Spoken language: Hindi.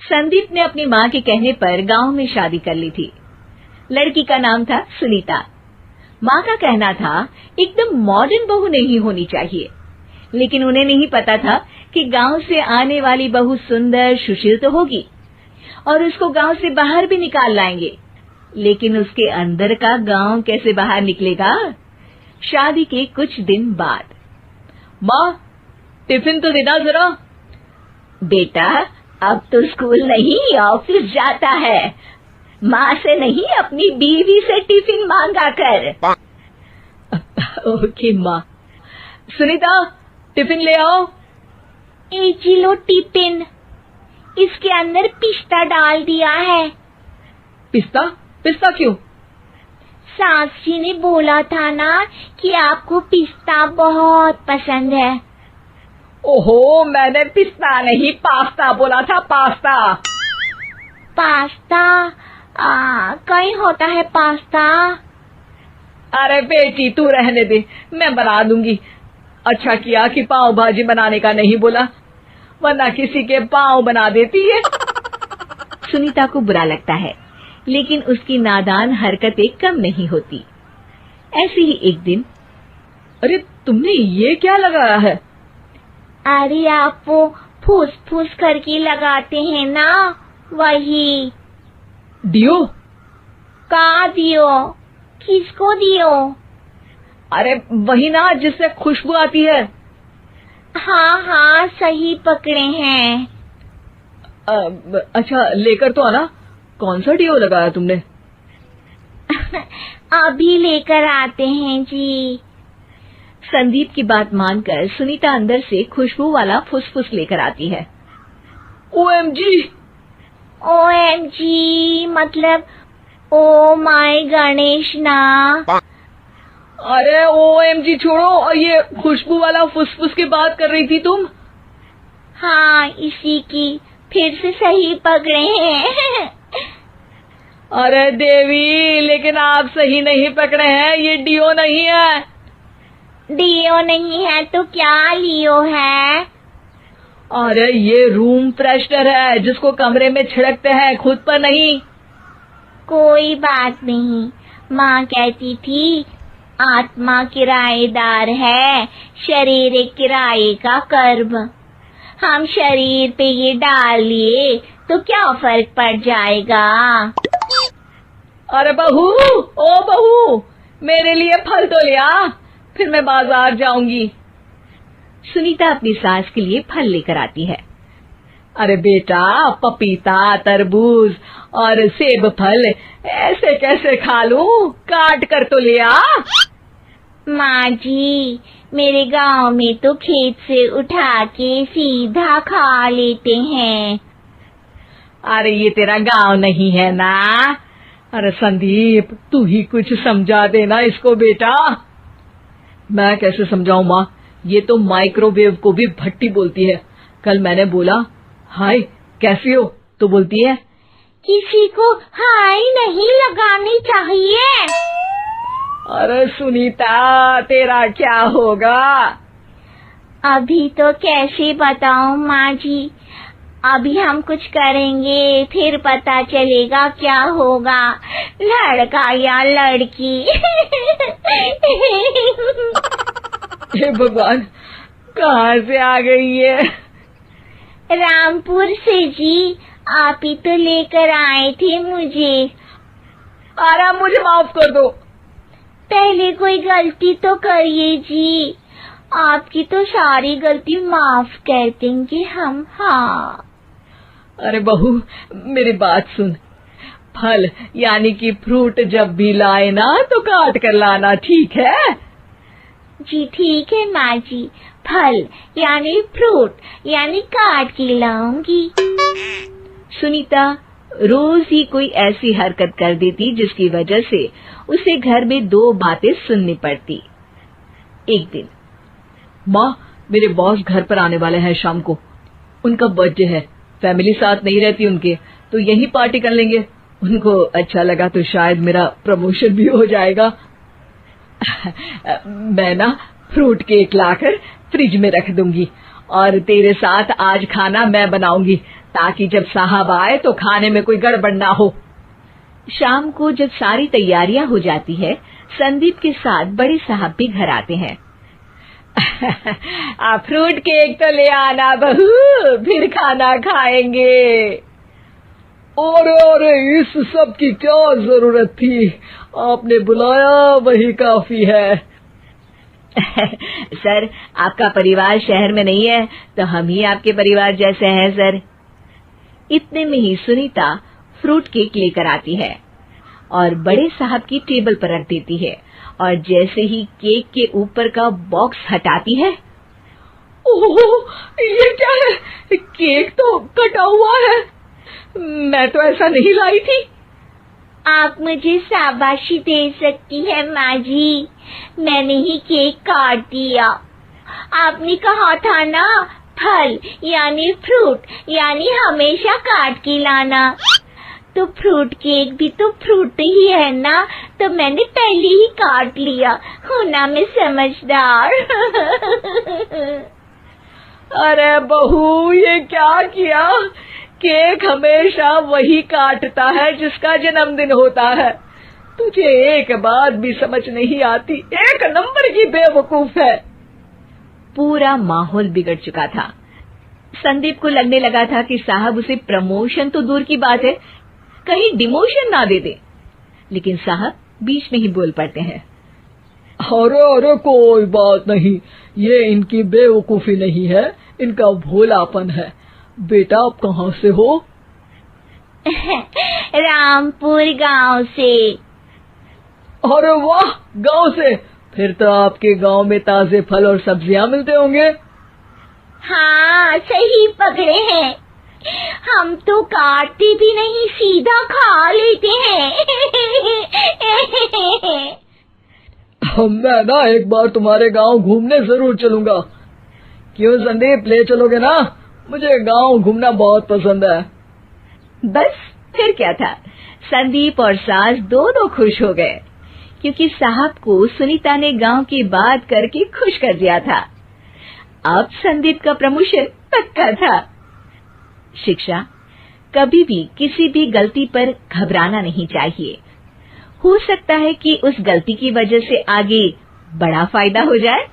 संदीप ने अपनी माँ के कहने पर गांव में शादी कर ली थी। लड़की का नाम था सुनीता। माँ का कहना था एकदम मॉडर्न बहू नहीं होनी चाहिए, लेकिन उन्हें नहीं पता था कि गांव से आने वाली बहू सुंदर सुशील तो होगी और उसको गांव से बाहर भी निकाल लाएंगे, लेकिन उसके अंदर का गांव कैसे बाहर निकलेगा। शादी के कुछ दिन बाद, माँ टिफिन तो देना जरा। बेटा अब तो स्कूल नहीं ऑफिस जाता है, माँ से नहीं अपनी बीवी से टिफिन मांगा कर। ओके माँ। सुनीता टिफिन ले आओ। एक किलो टिफिन, इसके अंदर पिस्ता डाल दिया है। पिस्ता? पिस्ता क्यों? सास जी ने बोला था ना कि आपको पिस्ता बहुत पसंद है। ओहो, मैंने पिस्ता नहीं पास्ता बोला था, पास्ता। पास्ता? कहीं होता है पास्ता? अरे बेटी तू रहने दे, मैं बना दूंगी। अच्छा किया कि पाव भाजी बनाने का नहीं बोला, वरना किसी के पाव बना देती है। सुनीता को बुरा लगता है, लेकिन उसकी नादान हरकतें कम नहीं होती। ऐसे ही एक दिन, अरे तुमने ये क्या लगाया है? अरे आप वो फूस फूस करके लगाते हैं ना, वही। डियो? का दियो? किसको दियो? अरे वही ना जिससे खुशबू आती है। हाँ हाँ सही पकड़े हैं। अच्छा लेकर तो आना। कौन सा डियो लगाया तुमने? अभी लेकर आते हैं जी। संदीप की बात मानकर सुनीता अंदर से खुशबू वाला फुसफुस लेकर आती है। ओएमजी! ओएमजी मतलब ओ माय गणेश ना। अरे ओएमजी छोड़ो, ये खुशबू वाला फुसफुस की बात कर रही थी तुम? हाँ इसी की, फिर से सही पकड़े हैं। अरे देवी, लेकिन आप सही नहीं पकड़े हैं, ये डियो नहीं है। डियो नहीं है तो क्या लियो है? अरे ये रूम फ्रेशनर है, जिसको कमरे में छिड़कते हैं, खुद पर नहीं। कोई बात नहीं, माँ कहती थी आत्मा किराएदार है, शरीर एक किराए का कर्म। हम शरीर पे ये डाल लिए तो क्या फर्क पड़ जाएगा। अरे बहू, ओ बहू, मेरे लिए फल तो लिया, फिर मैं बाजार जाऊंगी। सुनीता अपनी सास के लिए फल लेकर आती है। अरे बेटा, पपीता, तरबूज और सेब फल ऐसे कैसे खा लूं? काट कर तो लिया। माँ जी, मेरे गांव में तो खेत से उठा के सीधा खा लेते हैं। अरे ये तेरा गांव नहीं है ना। अरे संदीप, तू ही कुछ समझा देना इसको बेटा। मैं कैसे समझाऊं माँ, ये तो माइक्रोवेव को भी भट्टी बोलती है। कल मैंने बोला हाय कैसी हो, तो बोलती है किसी को हाय नहीं लगानी चाहिए। अरे सुनीता, तेरा क्या होगा? अभी तो कैसे बताऊं माँ जी, अभी हम कुछ करेंगे फिर पता चलेगा क्या होगा, लड़का या लड़की। हे भगवान, कहाँ से आ गई ये? रामपुर से जी, आप ही तो लेकर आए थे मुझे। अरे मुझे माफ कर दो। पहले कोई गलती तो करिए जी, आपकी तो सारी गलती माफ कर देंगे हम। हाँ अरे बहू, मेरी बात सुन, फल यानी कि फ्रूट जब भी लाए ना तो काट कर लाना, ठीक है? जी ठीक है माँ जी, फल यानी फ्रूट यानी काट के लाऊंगी। सुनीता रोज ही कोई ऐसी हरकत कर देती जिसकी वजह से उसे घर में दो बातें सुननी पड़ती। एक दिन, माँ मेरे बॉस घर पर आने वाले हैं शाम को, उनका बर्थडे है, फैमिली साथ नहीं रहती उनके, तो यही पार्टी कर लेंगे। उनको अच्छा लगा तो शायद मेरा प्रमोशन भी हो जाएगा। मैं ना फ्रूट केक लाकर फ्रिज में रख दूंगी और तेरे साथ आज खाना मैं बनाऊंगी, ताकि जब साहब आए तो खाने में कोई गड़बड़ ना हो। शाम को जब सारी तैयारियां हो जाती है, संदीप के साथ बड़े साहब भी घर आते हैं। आप फ्रूट केक तो ले आना बहू, फिर खाना खाएंगे। अरे इस सब की क्या जरूरत थी, आपने बुलाया वही काफी है। सर, आपका परिवार शहर में नहीं है तो हम ही आपके परिवार जैसे हैं सर। इतने में ही सुनीता फ्रूट केक लेकर आती है और बड़े साहब की टेबल पर रख देती है, और जैसे ही केक के ऊपर का बॉक्स हटाती है, ओह, ये क्या है? केक तो कटा हुआ है, मैं तो ऐसा नहीं लाई थी। आप मुझे शाबाशी दे सकती है माँ जी, मैंने ही केक काट दिया। आपने कहा था ना, फल यानी फ्रूट यानी हमेशा काट के लाना, तो फ्रूट केक भी तो फ्रूट ही है ना, तो मैंने पहले ही काट लिया। हूँ ना मैं समझदार। अरे बहू, ये क्या किया? केक हमेशा वही काटता है जिसका जन्मदिन होता है। तुझे एक बात भी समझ नहीं आती, एक नंबर की बेवकूफ है। पूरा माहौल बिगड़ चुका था। संदीप को लगने लगा था कि साहब उसे प्रमोशन तो दूर की बात है, कहीं डिमोशन ना दे दे, लेकिन साहब बीच में ही बोल पड़ते हैं। अरे कोई बात नहीं, ये इनकी बेवकूफी नहीं है, इनका भोलापन है। बेटा आप कहाँ से हो? रामपुर गांव से। अरे वाह, गांव से? फिर तो आपके गांव में ताजे फल और सब्जियां मिलते होंगे। हाँ, सही पकड़े हैं, हम तो काटते भी नहीं, सीधा खा लेते हैं। मैं ना एक बार तुम्हारे गांव घूमने जरूर चलूंगा। क्यों संदीप, ले चलोगे ना? मुझे गांव घूमना बहुत पसंद है। बस फिर क्या था, संदीप और सास दोनों खुश हो गए, क्योंकि साहब को सुनीता ने गांव की बात करके खुश कर दिया था। अब संदीप का प्रमोशन पक्का था। शिक्षा, कभी भी किसी भी गलती पर घबराना नहीं चाहिए। हो सकता है कि उस गलती की वजह से आगे बड़ा फायदा हो जाए।